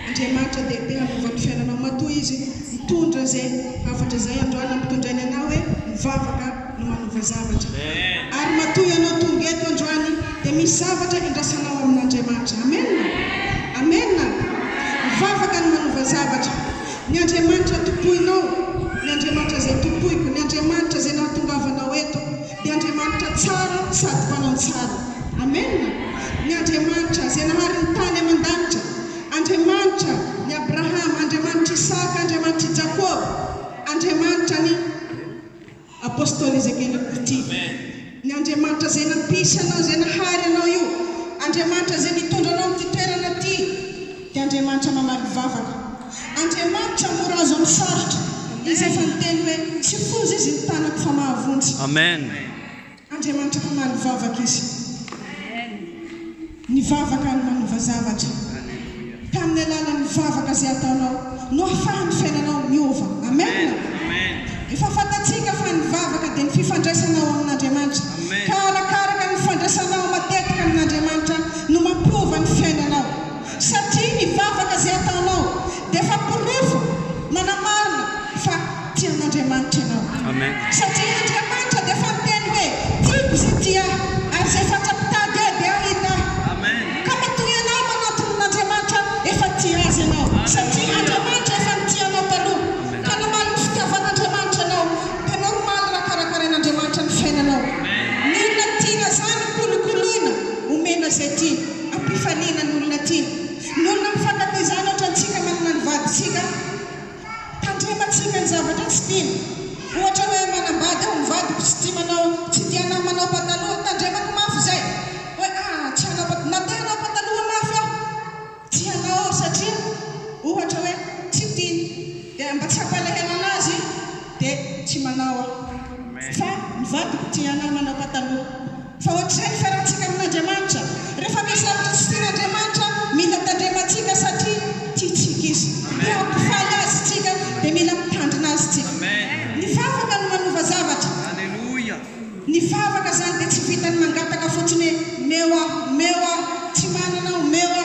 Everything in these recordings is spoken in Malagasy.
Andriamanitra dia tena mivaky fiainanao matoa izy mitondra izay hafatra izay androany ampitondrainy anao hoe mivavaka no manova zavatra. Ary matoa ianao tonga eto androany dia misy zavatra indrasanao amin'Andriamanitra. Amen. Amen. Mivavaka no manova zavatra. Ny Andriamanitra tompoinao, ny Andriamanitra izay tompoiko, ny Andriamanitra izay nahatongavanao eto dia Andriamanitra tsara sady mpanao tsara. Amen. Ny Andriamanitra izay nahary ny tany aman-danitra, Andriamanitra ny Abraham, Andriamanitra Isaka, Andriamanitra Jakob, Andriamanitra ny apôstôly Ezekiel ity. Ny Andriamanitra izay nampisy anao, izay nahary anao io, Andriamanitra izay nitondra anao amin'ity toerana ity dia Andriamanitra mamaly vavaka. Andriamanitra mora azo amin'ny sarotra. Izy efa niteny hoe tsy foza izy ny tanako fa mahavontsy. Amen. Andriamanitra mamaly vavaka izy. Ny vavaka no manova zavatra. Tamin'ny alalan'ny vavaka izay ataonao no ahafahany fiainanao miova. Amen. Efa fantatsika fa ny vavaka dia ny fifandraisanao amin'Andriamanitra. Ka arakaraka ny fifandraisanao matetika amin'Andriamanitra no mampiova ny fiainanao. Satria ny vavaka izay ataonao dia efa porofo manamarina fa tian'Andriamanitra ianao. Satria Andriamanitra dia efa miteny hoe tiako izay tia ary izay fatrapitady dia ahita. Ka matoa ianao manaton'Andriamanitra efa tia azy ianao. Satria Andriamanitra efa nitia anao taloha. Ka namaly ny fitiavan'Andriamanitra anao dia normaly raha karakarain'Andriamanitra ny fiainanao. Ny olona tiana izany kolokoloina omena izay tia, ampifaliana ny olona tiana. Ny olona mifankatia izany ohatra antsika manana ny vadintsika, tandremantsika ny zavatra tsy tiana. Ohatra hoe manambady aho mivadiko tsy tia manao, tsy tianao manao pataloha, tandremako mafy izay. Hoe tsy anao pataloha, na te hanao pataloha mafy aho, tianao satria ohatra hoe tsy tiany. Dia mba tsy hampalahelo anazy dia tsy manao aho. Fa mivadiko tianao manao pataloha. Fa ohatr'izay ny fiarahantsika amin'Andriamanitra. Rehefa misy zavatra tsy tian'Andriamanitra, mila tandremantsika satria tiantsika izy. Dia hampifaly azy tsika dia mila mitandrina azy tsika. Ny vavaka no manova zavatra. Ny vavaka izany dia tsy vitany mangataka fotsiny meo tsy mananao meo.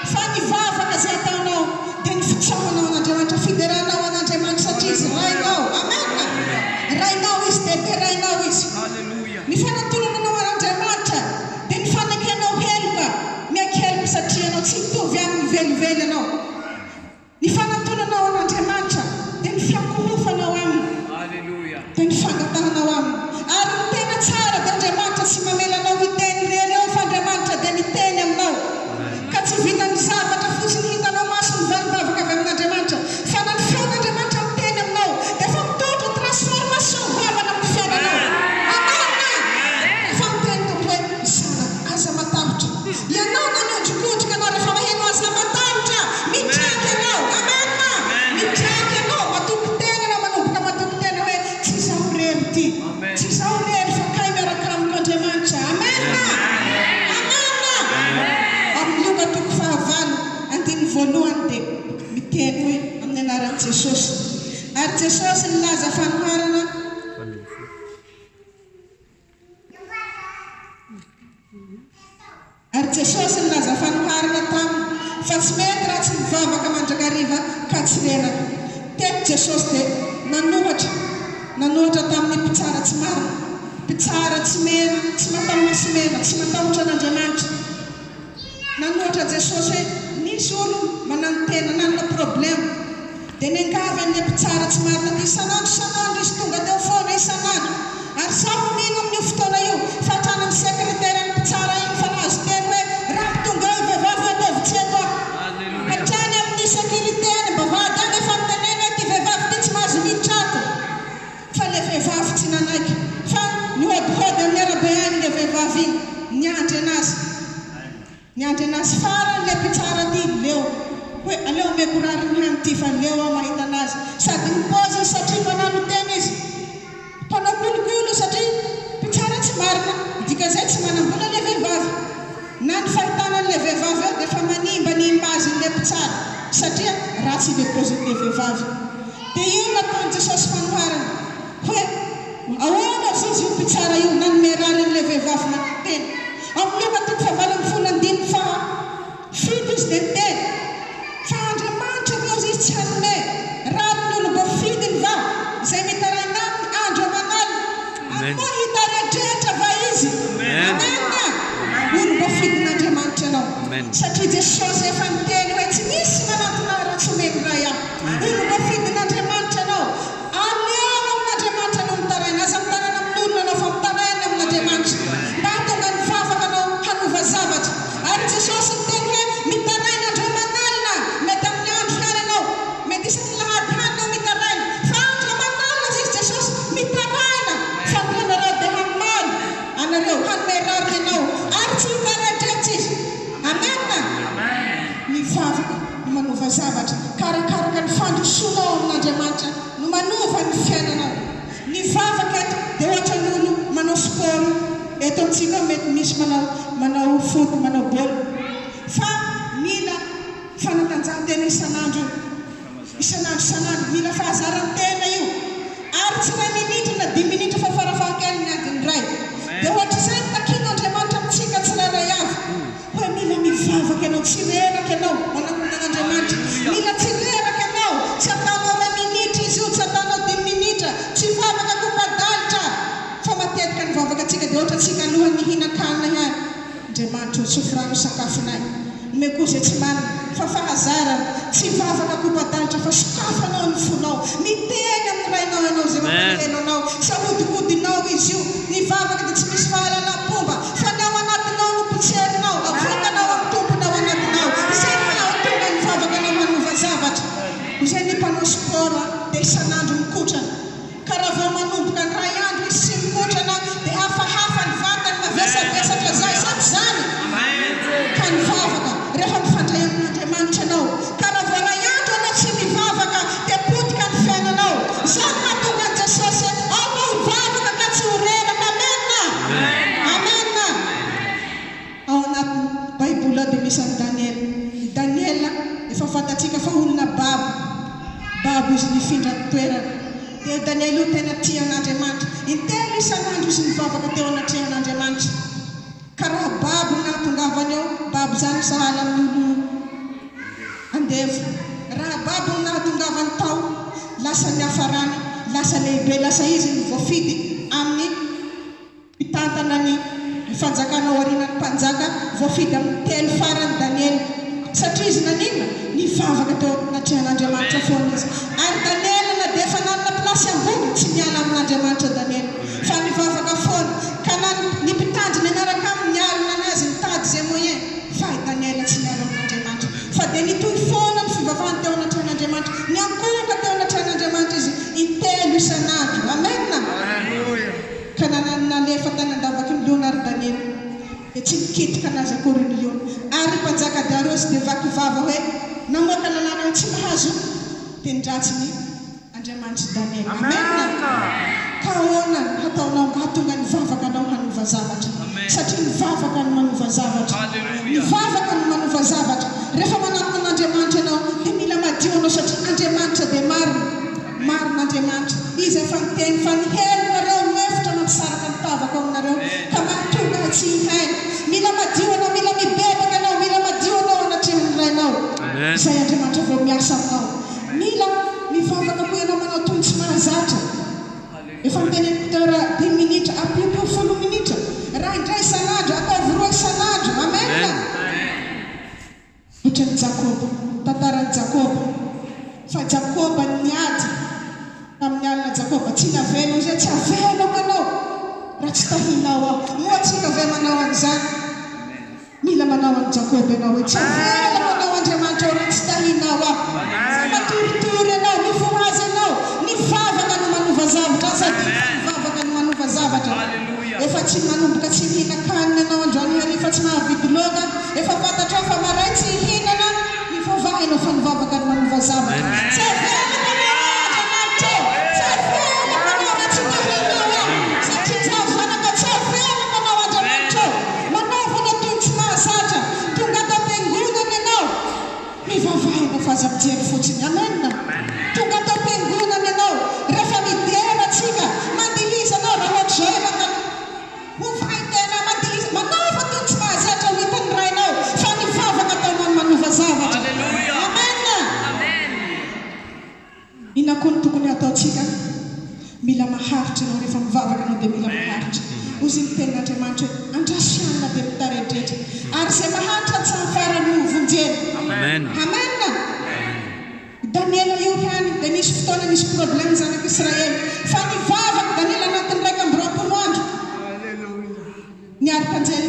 Fa ny vavaka izay ataonao dia ny fitsahanao an'Andriamanitra, fideranao an'Andriamanitra satria izy rainao. Amen. Rainao izy dia rainao izy. Ny fanantonanao an'Andriamanitra dia ny fanakenao heloka, miankeloka satria anao tsy mitovy amin'ny velively anao. Ny fanantonanao an'Andriamanitra dia ny fiankorofanao aminy, dia ny fangatananao aminy. Ary ny tena tsara dia Andriamanitra tsy mamelanao miteny ireo fa Andriamanitra dia miteny aminao. Ka tsy vitan'ny zavatra fotsiny hitanao maso ny valibavaka avy amin'Andriamanitra, fa na ny fiain'Andriamanitra miteny aminao dia efa mitondra transformation vavaka amin'ny fiainanao. Efa miteny tompoko hoe misara aza matahotra. Ianao na miondrikondrika anao rehefa maheno aza matahotra, mitraky ianao. Amen. Mitraky ianao, matoky tena anao, manomboka matoky tena hoe tsy izaho rery ity, tsy izaho rery fa kay miaraka amiko Andriamanitra. Amen. Amin'ny Luka toko 9:1 dia miteny hoe amin'ny anaran'i Jesosy. Ary Jesosy nilaza fanoharana taminy fa tsy mety raha tsy mivavaka mandrakariva ka tsy renaka. Teto Jesosy dia nanohatra tamin'ny mpitsara tsy marina, mpitsara tsy mena, tsy matahotra sy mena, tsy matahotra an'Andriamanitra. Nanohatra Jesosy hoe nisy olo mananotena nanana problema dia niangavy amin'ny mpitsara tsy marina dia isanandro izy tonga teo foana isanandro. Ary zaho mino amin'io fotoana io fa hatrany amin'ny sekretera ny mpitsara iny fa nahazo teny hoe raha tonga io vehivavy ataovy tsy eto aho. Hatrany amin'ny sekretera bavady any efa mitenena ty vehivavy ty tsy mahazo miditra ato. Fa le vehivavy tsy nanaiky, fa nihôdihôdy amin'ny arabe any le vehivavy iny, niandry anazy farany le mpitsara ty leo hoe aleo meko rary ny hany ty fa leo aho mahita anazy. Sady nipozy satria manano tena izy mpanao kolokolo satria mpitsara tsy marina, dika izay tsy manambola le vehivavy. Na ny fahitanan'le vehivavy eo dia efa manimba ny imaziny le mpitsara satria ratsy le pôzin'le vehivavy. Dia io nataon'i Jesosy fanoharana hoe ahoana izy io mpitsara io nanome rarin'le vehivavy nateny. 7:7 izy dia miteny Satria Jesosy efa niteny hoe tsy misy manantona ratsy omeny iray aho. Ino mafidin'Andriamanitra anao? Aleo amin'Andriamanitra no mitaraina. Aza mitarana amin'olona anao fa mitaraina amin'Andriamanitra. Mba hahatonga ny vavaka anao hanova zavatra. Ary Jesosy niteny hoe mitaraina andro manalina. Mety amin'ny andro ihany anao. Mety isaky lahady ihany anao mitaraina. Fa andro manalina izy Jesosy mitaraina. Fa anareo dia hamaly. Anareo hanome rariny anao. Ary tsy hitaraidretsy izy. Amen. Ny vavaka no manova zavatra. Karakaraka ny fandrosoanao amin'Andriamanitra no manova ny fiainanao. Ny vavaka eto dia ohatra n'olo manao sport. Eto amintsika mety misy manao foot, manao baolina. Fa mila fanatanjahantena isan'andro. Isan'andro mila fahazarantena io. Ary tsy 20 minitra na 10 minitra fa farafahakeliny ny andiny iray. Dia ohatra izay takian'Andriamanitra amintsika tsirairay avy. Hoe mila mivavaka ianao, tsy reraka ianao manamona an'Andriamanitra. Mila tsy reraka ianao, tsy ataonao 20 minitra izy io, tsy ataonao 10 minitra, tsy vavaka kompadalitra. Fa matetika ny vavakantsika dia ohatra tsika alohan'ny hihinan-kanina ihany. Andriamanitra tsofrano sakafonay. Mekozy tsy marina fa fahazarana, tsy vavaka kompadalitra fa sokafanao ny fonao. Miteny amin'ny rainao ianao zay mampihenonao, tsy ahodikodinao izy io. Ny vavaka dia tsy misy fahalalam-pomba fa ny ao anatinao no potserinao, avotanao amin'ny tomponao anatinao. Izay mahatonga ny vavaka anao manova zavatra. Izay ny mpanao sport dia isan'andro mikotrana. Ka raha vao manomboka ny ray andro izy sy mikotrana dia hafahafa ny vatany mavesabesatra zay sady zany. Ka ny vavaka rehefa mifandray amin'Andriamanitra anao. Ka raha vao ray andro anao tsy mivavaka dia potika ny fiainanao. Zany mahatonga an Jesosy ao hivavaka ka tsy ho reraka. Amen. Ao anatin'ny Baibola dia misy an'i Daniel. Daniel efa fantatsika fa olona babo izy nifindra toerana. Dia Daniel io tena tia an'Andriamanitra. Intelo isan'andro izy mivavaka teo anatrihan'Andriamanitra. Ka raha babo nahatongavany eo, babo zany sahala amin'olo andevo. Raha babo nahatongavany tao, lasa ny hafarany, lasa lehibe, lasa izy ny voafidy amin'ny pitantana ny fanjakana aorian'ny mpanjaka, voafidy amin'ny telo farany Daniel. Satria izy nanina nivavaka teo anatrihan'Andriamanitra foana izy. Ary Daniel na dia efa nanana plasy ambony tsy miala amin'Andriamanitra Daniel. Fa nivavaka foana. Ka ny mpitandrina niaraka amin'ny alina anazy nitady zay moyen. Fa Daniel tsy miala amin'Andriamanitra. Fa dia nitohy foana ny fivavahany teo anatrihan'Andriamanitra. Niankoka teo anatrihan'Andriamanitra izy intelo isan'andro. Amen. Ka nalefa tany andavaky ny liona ary Daniel dia tsy nikitika anazy akory ny liona. Ary mpanjaka Darios dia vakivava hoe namoaka lalàna tsy mahazo dia nidratsy ny Andriamanitra Daniel. Amen. Ka ahoana hataonao hahatonga ny vavaka anao hanova zavatra. Satria ny vavaka no manova zavatra. Ny vavaka no manova zavatra. Rehefa manantona an'Andriamanitra ianao dia mila madio anao satria Andriamanitra dia marina. Izy efa niteny fa ny helinareo no efitra mampisaraka ny tavaka aminareo ka mahatonga tsy hihaina. Mila madio anao, mila mibebaka anao, mila madio anao anatrihan'ny rainao. Izay Andriamanitra vao miasa aminao. Mila mivavaka koa ianao manao toy tsy mahazatra. Efa miteny tera 10 minitra, apio 10 minitra. Raha indray isan'andro, ataovy 2 isan'andro. Amen. Ohatran'ny Jakoba, tantaran'i Jakoba. Fa Jakoba niady tamin'ny alina Jakoba tsy navelo izay tsy aveloko anao raha tsy tahinao aho. Moa tsika ve manao an'izany? Mila manao an'i Jakoba ianao hoe tsy aveloko anao Andriamanitra raha tsy tahinao aho. Matoritory ianao, mifoazy ianao. Ny vavaka no manova zavatra. Sady vavaka no manova zavatra. Efa tsy manomboka tsy mihinan-kanina ianao androany hariva tsy mahavidy loka. Efa fantatrao fa maray tsy hihinana. Mifoavaha ianao fa ny vavaka no manova zavatra. Tsy aveloko anao Andriamanitra. Tsy aveloko anao raha tsy tahinao aho. Satria zavanaka tsy aveloko anao Andriamanitra. Manaovana toy tsy mahazatra. Tonga atao am-piangonana ianao. Mivavaha ianao fa aza mijery fotsiny. Amen. Tonga atao am-piangonana ianao. Rehefa midera tsika mandihiza anao raha ohatra izao ianao hovain-tena mandihiza. Manaova toy tsy mahazatra ho hitan'ny rainao fa ny vavaka atao manova zavatra. Amen. Ina koa ny tokony ataontsika? Mila maharitra ianao rehefa mivavaka anao dia mila maharitra. Hozy ny tenin'Andriamanitra hoe andrasiana dia mitareidretra. Ary izay maharitra tsy hahafarany Amen. Daniela io ihany dia nisy fotoana nisy problème zanak'Israely fa nivavaka Daniela anatin'ny 1 andro. Niaraka anjay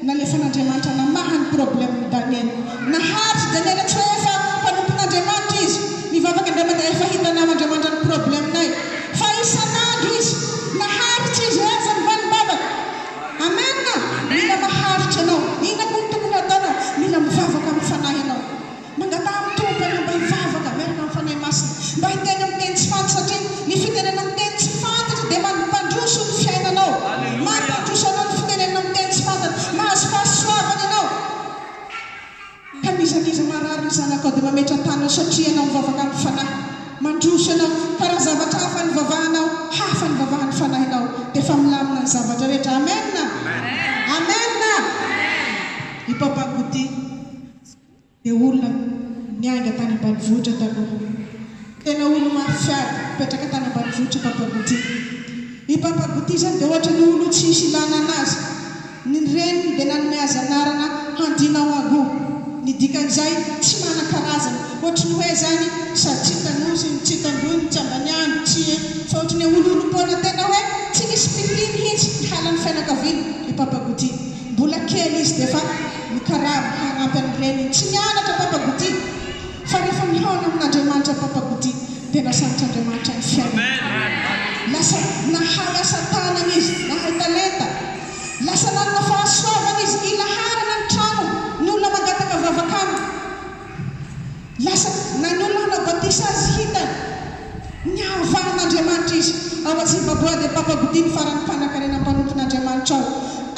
nalefa n'Andriamanitra namaha ny problème Daniela. Naharitra Daniela tsy hoe efa mpanompon'Andriamanitra izy. Nivavaka Andriamanitra efa hitanao Andriamanitra ny problème-nay. Fa isan'andro izy naharitra izy eza mivalibavaka. Amen. Mila maharitra anao. Ina koa ny tokony ataonao. Mila mivavaka amin'ny fanahy ianao. Mangatao amin'ny tompony mba hivavaka miaraka amin'ny fanahy masina. Mba hiteny amin'ny teny tsy fantatra satria ny fitenena amin'ny teny tsy fantatra dia mampandroso ny fiainanao. Mampandroso anao ny fitenena amin'ny teny tsy fantatra. Mahazo fahasoavana ianao. Ka mizaniza marary ny zanakao dia mametra tanao satria ianao mivavaka amin'ny fanahy. Mandroso ianao karaha zavatra hafa ny vavahanao, hafa ny vavahan'ny fanahinao dia efa milamina ny zavatra rehetra. Amen. I Papa Gouty dia olona niainga tany ambanivohitra taloha. Tena olona mafiady mipetraka tany ambanivohitra Papa Gouty. I Papa Gouty zany dia ohatra ny olo tsy misy ilana anazy. Ny reniny dia nanome azy anarana Handinao Ago. Ny dikan'izay tsy manan-karazana. Ohatra ny hoe zany Satsitanosy, ny Tsitandrony, Tsambaniany, Tsie. Fa ohatra ny olo-pona tena hoe tsy nisy mpitiny mihitsy nihalany fianakaviany i Papa Gouty. Mbola kely izy dia efa mikarary hanampy amin'ny reniny. Tsy nianatra Papa Gouty. Fa rehefa mihaona amin'Andriamanitra Papa Gouty dia nasantr'Andriamanitra ny fiainany. Lasa nahay asa tanana izy, nahay talenta. Lasa nanana fahasoavana izy, ilaharana ny trano ny olona mangataka vavakana. Lasa nan'olona hanabatisa azy hitany. Niavahan'Andriamanitra izy. Ao Zimbabwe dia Papa Gouty ny farany mpanan-karena mpanompon'Andriamanitra ao.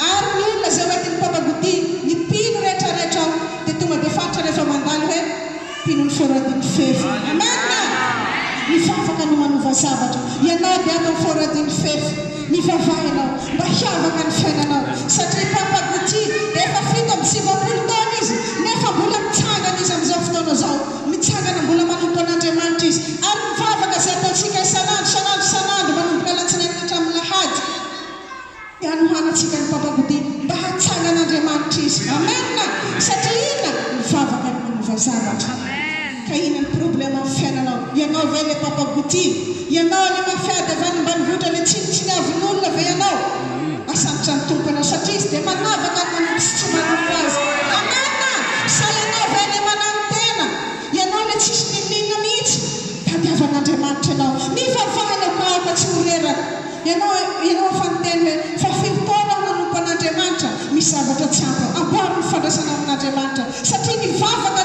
Ary ny olona izay hoentin'ny Papa Gouty ny mpino rehetrarehetra ao dia tonga dia fantatra rehefa mandalo hoe mpino ny foradiny fefy. Amen. Mivavaka no manova zavatra. Ianao dia atao foradiny fefy. Mivavaha ianao mba hiavaka ny fiainanao satria Papa Gouty dia efa 70 taona izy nefa mbola mitsangana izy amin'izao fotoana izao. Mitsangana mbola manompo an'Andriamanitra izy ary mivavaka izay ataontsika isanandro manomboka alatsinainy hatramin'ny lahady. Hanohanantsika ny Papa Gouty mba hatsangana an'Andriamanitra izy. Amen. Satria ina mivavaka no manova zavatra. Ka ina ny problème amin'ny fiainanao. Ianao ve ilay Papa Gouty? Ianao ilay mafiady avy any ambanivohitra ilay tsy niavin'olona ve ianao? Asantra ny tomponao satria izy dia manavaka ny manompo sy tsy manompo azy. Amen. Sa ianao ve ilay manano-tena? Ianao ilay tsisy nilinina mihitsy. Tadiavan'Andriamanitra ianao. Mivavahanao ka aoka tsy horeraka. Ianao efa niteny hoe fa 5 taona aho nanompo an'Andriamanitra misy zavatra tsy ampy. Amboary ny fandraisana amin'Andriamanitra satria nivavaka